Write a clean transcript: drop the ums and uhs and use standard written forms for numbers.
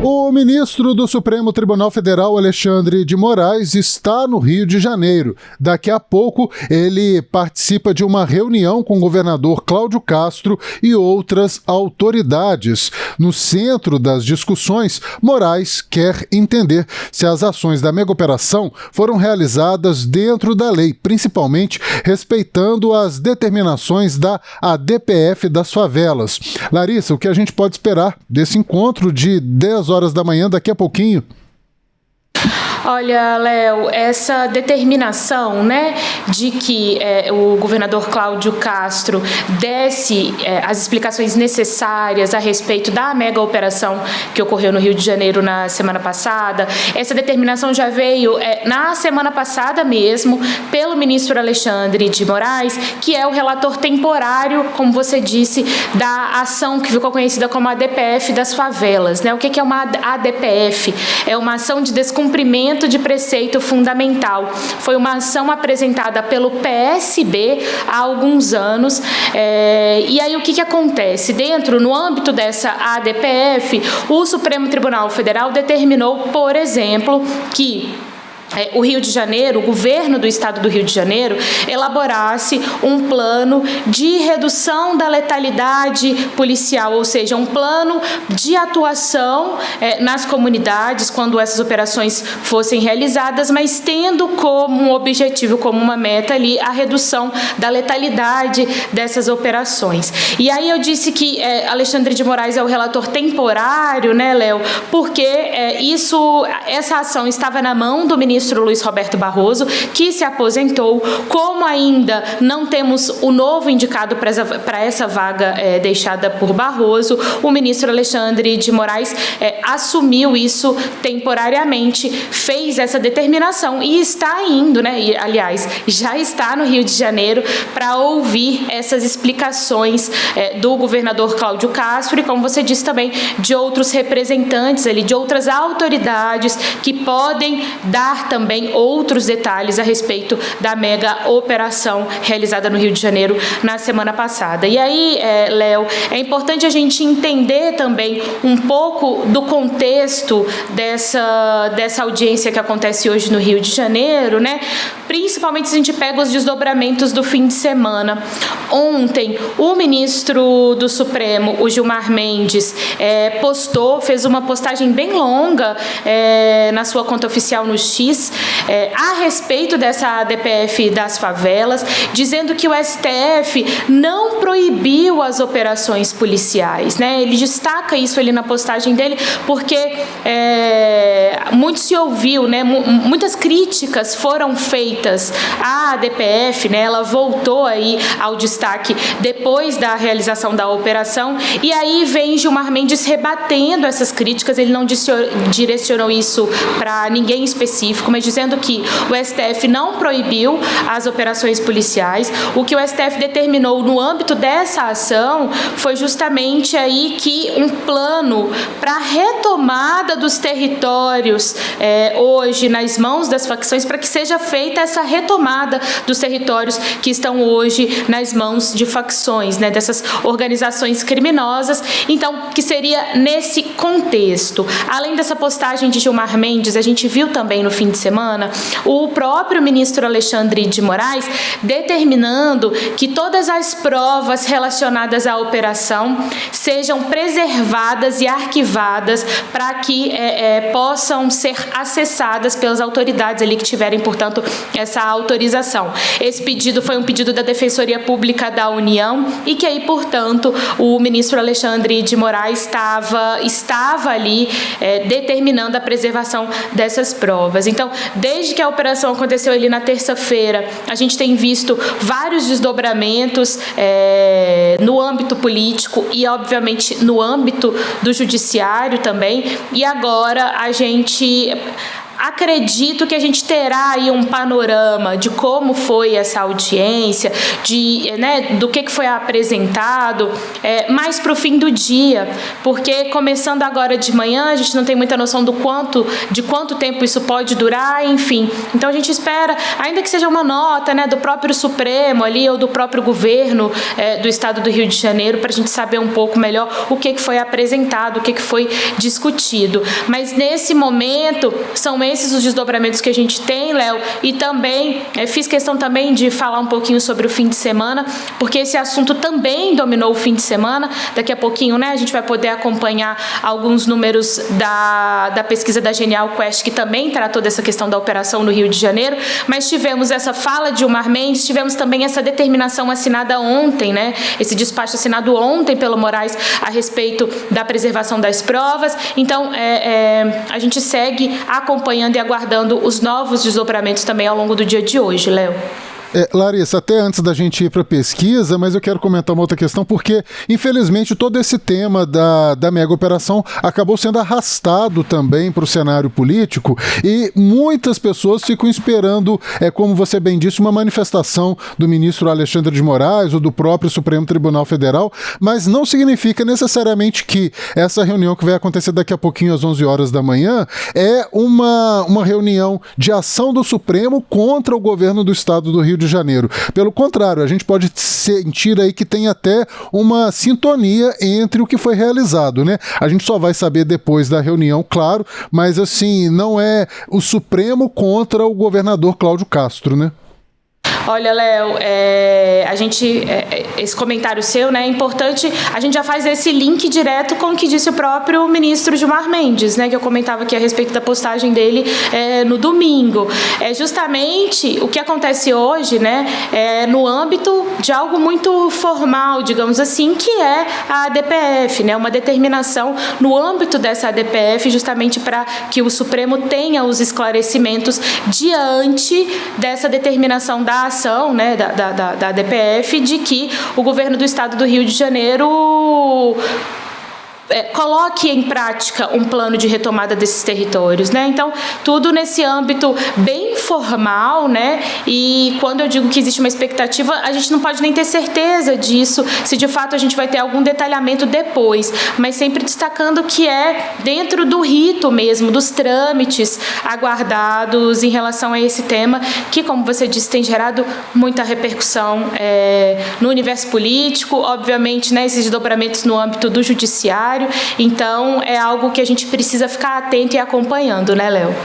O ministro do Supremo Tribunal Federal, Alexandre de Moraes, está no Rio de Janeiro. Daqui a pouco, ele participa de uma reunião com o governador Cláudio Castro e outras autoridades. No centro das discussões, Moraes quer entender se as ações da megaoperação foram realizadas dentro da lei, principalmente respeitando as determinações da ADPF das favelas. Larissa, o que a gente pode esperar desse encontro de 10 horas da manhã, daqui a pouquinho? Olha, Léo, essa determinação, de que o governador Cláudio Castro desse as explicações necessárias a respeito da mega operação que ocorreu no Rio de Janeiro na semana passada, essa determinação já veio na semana passada mesmo pelo ministro Alexandre de Moraes, que é o relator temporário, como você disse, da ação que ficou conhecida como ADPF das favelas. O que é uma ADPF? É uma ação de descumprimento de preceito fundamental. Foi uma ação apresentada pelo PSB há alguns anos. E aí o que acontece? No âmbito dessa ADPF, o Supremo Tribunal Federal determinou, por exemplo, que o Rio de Janeiro, o governo do estado do Rio de Janeiro, elaborasse um plano de redução da letalidade policial, ou seja, um plano de atuação nas comunidades quando essas operações fossem realizadas, mas tendo como um objetivo, como uma meta ali, a redução da letalidade dessas operações. E aí eu disse que Alexandre de Moraes é o relator temporário, Léo, porque essa ação estava na mão do ministro Luiz Roberto Barroso, que se aposentou. Como ainda não temos o novo indicado para essa vaga deixada por Barroso, o ministro Alexandre de Moraes assumiu isso temporariamente, fez essa determinação e está indo, e, aliás, já está no Rio de Janeiro para ouvir essas explicações do governador Cláudio Castro e, como você disse também, de outros representantes ali, de outras autoridades que podem dar também outros detalhes a respeito da mega operação realizada no Rio de Janeiro na semana passada. E aí, Léo, é importante a gente entender também um pouco do contexto dessa audiência que acontece hoje no Rio de Janeiro, principalmente se a gente pega os desdobramentos do fim de semana. Ontem, o ministro do Supremo, o Gilmar Mendes, fez uma postagem bem longa na sua conta oficial no X, a respeito dessa ADPF das favelas, dizendo que o STF não proibiu as operações policiais. Ele destaca isso ali na postagem dele, porque muito se ouviu, muitas críticas foram feitas à ADPF, ela voltou aí ao destaque depois da realização da operação, e aí vem Gilmar Mendes rebatendo essas críticas. Ele não direcionou isso para ninguém específico, mas dizendo que o STF não proibiu as operações policiais. O que o STF determinou no âmbito dessa ação foi justamente aí que um plano para a retomada dos territórios hoje nas mãos das facções, para que seja feita essa retomada dos territórios que estão hoje nas mãos de facções, dessas organizações criminosas. Então, que seria nesse contexto. Além dessa postagem de Gilmar Mendes, a gente viu também no fim de semana o próprio ministro Alexandre de Moraes determinando que todas as provas relacionadas à operação sejam preservadas e arquivadas para que possam ser acessadas pelas autoridades ali que tiverem, portanto, essa autorização. Esse pedido foi um pedido da Defensoria Pública da União e que aí, portanto, o ministro Alexandre de Moraes estava ali determinando a preservação dessas provas. Então, desde que a operação aconteceu ali na terça-feira, a gente tem visto vários desdobramentos no âmbito político e, obviamente, no âmbito do judiciário também. E agora acredito que a gente terá aí um panorama de como foi essa audiência, do que foi apresentado, mais para o fim do dia, porque começando agora de manhã, a gente não tem muita noção de quanto tempo isso pode durar, enfim. Então a gente espera, ainda que seja uma nota, do próprio Supremo ali, ou do próprio governo do estado do Rio de Janeiro, para a gente saber um pouco melhor o que foi apresentado, o que foi discutido. Mas nesse momento, são esses os desdobramentos que a gente tem, Léo, e também fiz questão também de falar um pouquinho sobre o fim de semana, porque esse assunto também dominou o fim de semana. Daqui a pouquinho, a gente vai poder acompanhar alguns números da pesquisa da Genial Quest, que também tratou dessa questão da operação no Rio de Janeiro, mas tivemos essa fala de Gilmar Mendes, tivemos também essa determinação assinada ontem, esse despacho assinado ontem pelo Moraes a respeito da preservação das provas. Então, a gente segue acompanhando e aguardando os novos desdobramentos também ao longo do dia de hoje, Léo. Larissa, até antes da gente ir para a pesquisa, mas eu quero comentar uma outra questão, porque, infelizmente, todo esse tema da mega operação acabou sendo arrastado também para o cenário político e muitas pessoas ficam esperando, como você bem disse, uma manifestação do ministro Alexandre de Moraes ou do próprio Supremo Tribunal Federal, mas não significa necessariamente que essa reunião que vai acontecer daqui a pouquinho às 11 horas da manhã é uma reunião de ação do Supremo contra o governo do estado do Rio de Janeiro. Pelo contrário, a gente pode sentir aí que tem até uma sintonia entre o que foi realizado, A gente só vai saber depois da reunião, claro, mas assim, não é o Supremo contra o governador Cláudio Castro, Olha, Léo, esse comentário seu, é importante, a gente já faz esse link direto com o que disse o próprio ministro Gilmar Mendes, que eu comentava aqui a respeito da postagem dele no domingo. Justamente o que acontece hoje, no âmbito de algo muito formal, digamos assim, que é a ADPF, uma determinação no âmbito dessa ADPF, justamente para que o Supremo tenha os esclarecimentos diante dessa determinação da ação, da ADPF, de que o governo do estado do Rio de Janeiro coloque em prática um plano de retomada desses territórios, Então, tudo nesse âmbito bem formal, E quando eu digo que existe uma expectativa, a gente não pode nem ter certeza disso, se de fato a gente vai ter algum detalhamento depois, mas sempre destacando que é dentro do rito mesmo, dos trâmites aguardados em relação a esse tema, que, como você disse, tem gerado muita repercussão no universo político, obviamente, esses desdobramentos no âmbito do judiciário. Então, é algo que a gente precisa ficar atento e acompanhando, Léo?